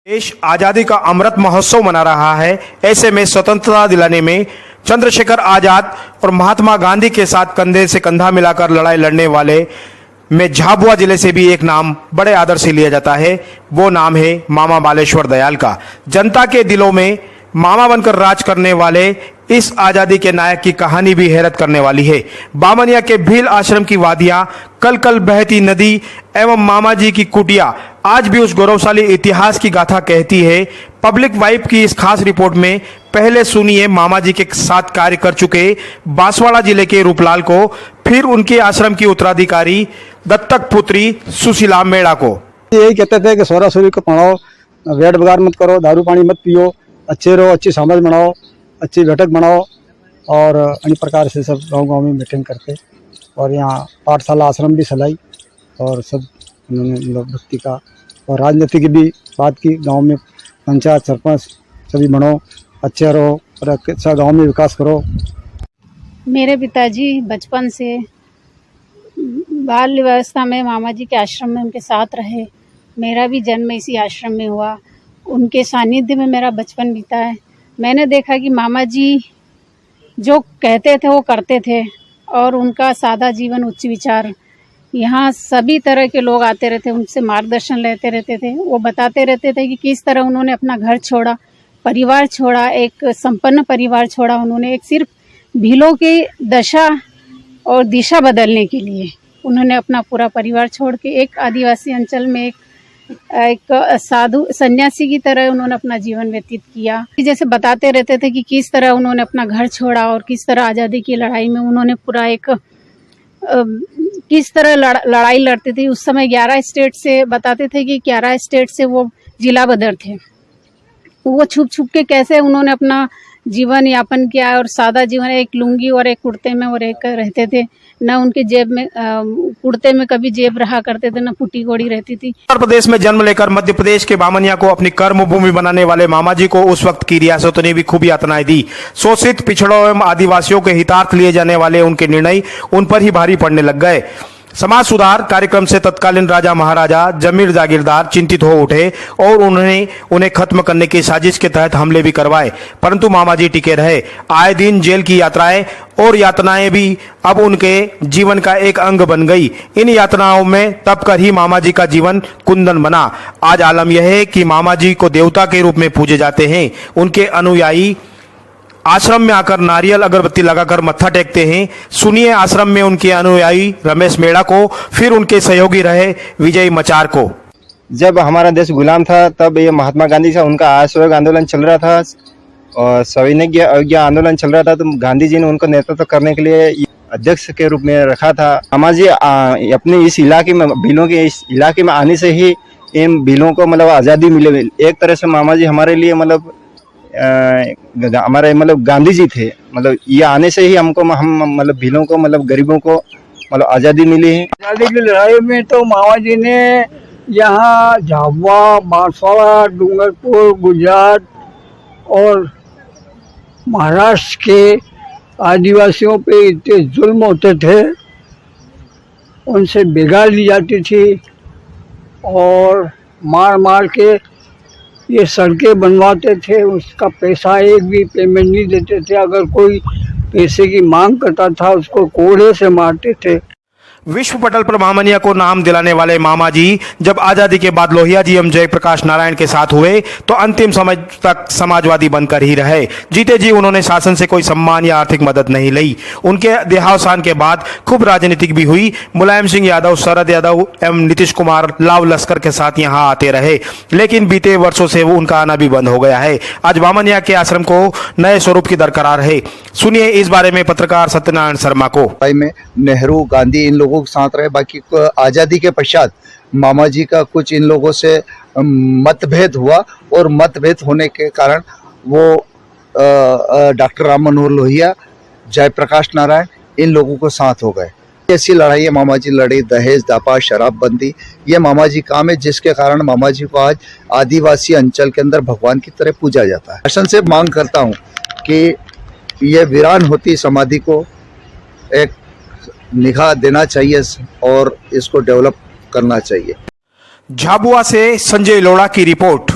देश आजादी का अमृत महोत्सव मना रहा है। ऐसे में स्वतंत्रता दिलाने में चंद्रशेखर आजाद और महात्मा गांधी के साथ कंधे से कंधा मिलाकर लड़ाई लड़ने वाले में झाबुआ जिले से भी एक नाम बड़े आदर से लिया जाता है। वो नाम है मामा बालेश्वर दयाल का। जनता के दिलों में मामा बनकर राज करने वाले इस आजादी के नायक की कहानी भी हैरत करने वाली है। बामनिया के भील आश्रम की वादियां, कल कल बहती नदी एवं मामा जी की कुटिया आज भी उस गौरवशाली इतिहास की गाथा कहती है। पब्लिक वाइब की इस खास रिपोर्ट में पहले सुनिए मामा जी के साथ कार्य कर चुके बांसवाड़ा जिले के रूपलाल को, फिर उनके आश्रम की उत्तराधिकारी दत्तक पुत्री सुशीला मेड़ा को। यही कहते थे कि सोरा सोरी को पढ़ाओ, वेट बगार मत करो, दारू पानी मत पियो, अच्छे रहो, अच्छी समझ बनाओ, अच्छी बैठक बनाओ और अन्य प्रकार से सब गांव में मीटिंग करते और यहाँ पाठशाला आश्रम भी चलाई और सब उन्होंने भक्ति का और राजनीति की भी बात की। गांव में पंचायत सरपंच सभी बनो, अच्छे रहो और अच्छा गांव में विकास करो। मेरे पिताजी बचपन से बाल व्यवस्था में मामा जी के आश्रम में उनके साथ रहे। मेरा भी जन्म इसी आश्रम में हुआ। उनके सानिध्य में मेरा बचपन बीता है। मैंने देखा कि मामा जी जो कहते थे वो करते थे और उनका सादा जीवन, उच्च विचार। यहाँ सभी तरह के लोग आते रहते, उनसे मार्गदर्शन लेते रहते थे। वो बताते रहते थे कि किस तरह उन्होंने अपना घर छोड़ा, परिवार छोड़ा, एक संपन्न परिवार छोड़ा उन्होंने, एक सिर्फ भीलों की दशा और दिशा बदलने के लिए उन्होंने अपना पूरा परिवार छोड़ के एक आदिवासी अंचल में एक साधु सन्यासी की तरह उन्होंने अपना जीवन व्यतीत किया। जैसे बताते रहते थे कि किस तरह उन्होंने अपना घर छोड़ा और किस तरह आज़ादी की लड़ाई में उन्होंने पूरा एक किस तरह लड़ाई लड़ते थे। उस समय 11 स्टेट से बताते थे कि 11 स्टेट से वो जिला बदर थे। वो छुप छुप के कैसे उन्होंने अपना जीवन यापन किया और सादा जीवन, एक लुंगी और एक कुर्ते में वो रहते थे। न उनके जेब में कुर्ते में कभी जेब रहा करते थे, न फूटी गोड़ी रहती थी। उत्तर प्रदेश में जन्म लेकर मध्य प्रदेश के बामनिया को अपनी कर्म भूमि बनाने वाले मामा जी को उस वक्त की रियासतों ने भी खूब यातनाएं दी। शोषित, पिछड़ों एवं आदिवासियों के हितार्थ लिए जाने वाले उनके निर्णय उन पर ही भारी पड़ने लग गए। समाज सुधार कार्यक्रम से तत्कालीन राजा महाराजा जमीर जागीरदार चिंतित हो उठे और उन्होंने उन्हें खत्म करने की साजिश के तहत हमले भी करवाए, परंतु मामा जी टिके रहे। आए दिन जेल की यात्राएं और यातनाएं भी अब उनके जीवन का एक अंग बन गई। इन यातनाओं में तप कर ही मामा जी का जीवन कुंदन बना। आज आलम यह है कि मामा जी को देवता के रूप में पूजे जाते हैं। उनके अनुयायी आश्रम में आकर नारियल अगरबत्ती लगाकर मत्था टेकते हैं। सुनिए आश्रम में उनके अनुयायी रमेश मेड़ा को, फिर उनके सहयोगी रहे विजय मचार को। जब हमारा देश गुलाम था तब ये महात्मा गांधी से उनका असहयोग आंदोलन चल रहा था और सविनय अवज्ञा आंदोलन चल रहा था, तो गांधी जी ने उनको नेतृत्व करने के लिए अध्यक्ष के रूप में रखा था। मामा जी अपने इस इलाके में, भीलों के इस इलाके में आने से ही इन भीलों को मतलब आज़ादी मिले। एक तरह से मामा जी हमारे लिए मतलब हमारे मतलब गांधी जी थे। मतलब ये आने से ही हमको हम मतलब भीलों को, मतलब गरीबों को मतलब आज़ादी मिली है। आज़ादी की लड़ाई में तो मामा जी ने यहाँ झाबुआ, बांसवाड़ा, डूंगरपुर, गुजरात और महाराष्ट्र के आदिवासियों पे इतने जुल्म होते थे, उनसे बिगाड़ ली जाती थी और मार मार के ये सड़कें बनवाते थे। उसका पैसा एक भी पेमेंट नहीं देते थे। अगर कोई पैसे की मांग करता था उसको कोड़े से मारते थे। विश्व पटल पर बामनिया को नाम दिलाने वाले मामा जी जब आजादी के बाद लोहिया जी एवं जयप्रकाश नारायण के साथ हुए तो अंतिम समय तक समाजवादी बनकर ही रहे। जीते जी उन्होंने शासन से कोई सम्मान या आर्थिक मदद नहीं ली। उनके देहावसान के बाद खूब राजनीतिक भी हुई। मुलायम सिंह यादव, शरद यादव एवं नीतीश कुमार लाव लश्कर के साथ यहाँ आते रहे, लेकिन बीते वर्षों से उनका आना भी बंद हो गया है। आज बामनिया के आश्रम को नए स्वरूप की दरकरार है। सुनिए इस बारे में पत्रकार सत्यनारायण शर्मा को। में नेहरू, गांधी इन लोगों के साथ रहे। बाकी आज़ादी के पश्चात मामा जी का कुछ इन लोगों से मतभेद हुआ और मतभेद होने के कारण वो डॉक्टर राम मनोहर लोहिया, जयप्रकाश नारायण इन लोगों को साथ हो गए। ऐसी लड़ाई मामा जी लड़ी, दहेज, दापा, शराबबंदी, ये मामा जी काम है, जिसके कारण मामा जी को आज आदिवासी अंचल के अंदर भगवान की तरह पूजा जाता है। शासन से मांग करता हूँ कि ये वीरान होती समाधि को एक निगाह देना चाहिए और इसको डेवलप करना चाहिए। झाबुआ से संजय लोढ़ा की रिपोर्ट।